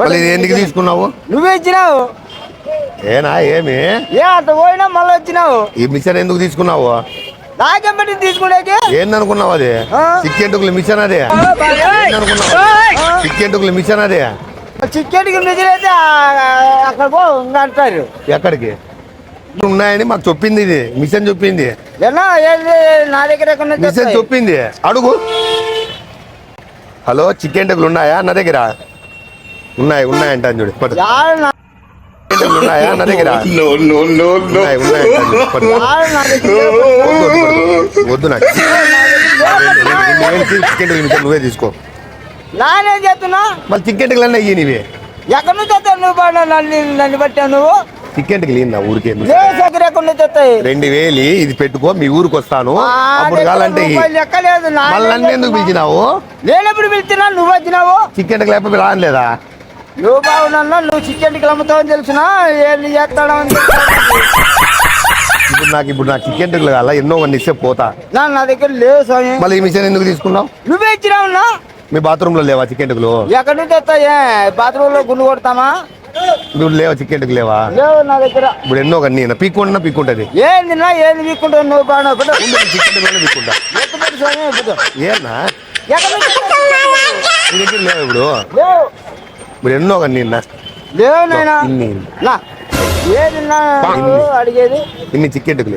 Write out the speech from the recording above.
మళ్ళీ ఇది ఎందుకు తీసుకున్నావు? నువ్వే ఇచ్చినావు. ఏనా ఏమి ఏ అట్ట పోయినా మళ్ళీ వచ్చినావు. ఈ మిషన్ ఎందుకు తీసుకున్నావు? నాకేం పెట్టి తీసుకునేకి ఏందనుకున్నావు? అది చిక్కెంటుకుల మిషన్ అదే. చిక్కెంటుకుల మిషన్ అదే. చికెన్కి మిషన్ అయితే అక్కడ పో అంటారు. ఎక్కడికి ఉన్నాయని మాకు చెప్పింది. ఇది మిషన్ చెప్పింది. నా దగ్గర మిషన్ చెప్పింది. అడుగు. హలో, చిక్కెంటుకులు ఉన్నాయా నా దగ్గర? ఉన్నాయంట చూడు. ఉన్నాయా నా దగ్గర? వద్దు నాకు. చిక్కెంటుకుల మిషన్ నువ్వే తీసుకో. నానేం చేస్తున్నా? మళ్ళీ చిక్కెంటుకులు అన్నీ అయ్యి నీవే. ఎక్కడి నుంచి వస్తావు నువ్వు? నన్ను బట్టావు నువ్వు. చిక్కెంటుకులు ఏందా ఊరికే? దగ్గర ఎక్కడి నుంచి వస్తాయి? 2000 ఇది పెట్టుకో, మీ ఊరికి వస్తాను. అప్పుడు కావాలంటే లెక్కలేదు. మళ్ళీ నన్ను ఎందుకు పిలిచినావు? నేనెప్పుడు పిలిచినా నువ్వు వచ్చినావు. చిక్కెంటుకులు లేకపోతే రాలేదా? నువ్వు బాగున్నా. నువ్వు చికెన్కి అమ్ముతావని తెలిసినా ఏం చేస్తాడని. ఇప్పుడు నాకు చిక్కెంటుకులు కావాలా? ఎన్నో కొన్ని ఇస్తే పోతా. నా దగ్గర లేవు స్వామి. మళ్ళీ ఈ మిషన్ ఎందుకు తీసుకున్నావు? నువ్వే ఇచ్చినావున్నా. మీ బాత్రూమ్ లో లేవా చిక్కెంటుకులు? ఎక్కడి నుంచి వస్తాయే? బాత్రూమ్ లో గుండు కొడతామా? నువ్వు లేవా చిక్కెంటుకులు లేవా? లేవు నా దగ్గర. ఇప్పుడు ఎన్నో కన్నీ పీక్కుంటది. ఏంది వీక్కుంటావు నువ్వు? బాగా చిక్కెంటుకులు పీక్కుంటా. ఏనా నీ దగ్గర లేవు? ఇప్పుడు ఎన్నో కన్నీ లేవు నాయనా. ఏది అడిగేది? ఇన్ని చిక్కెంటుకులు.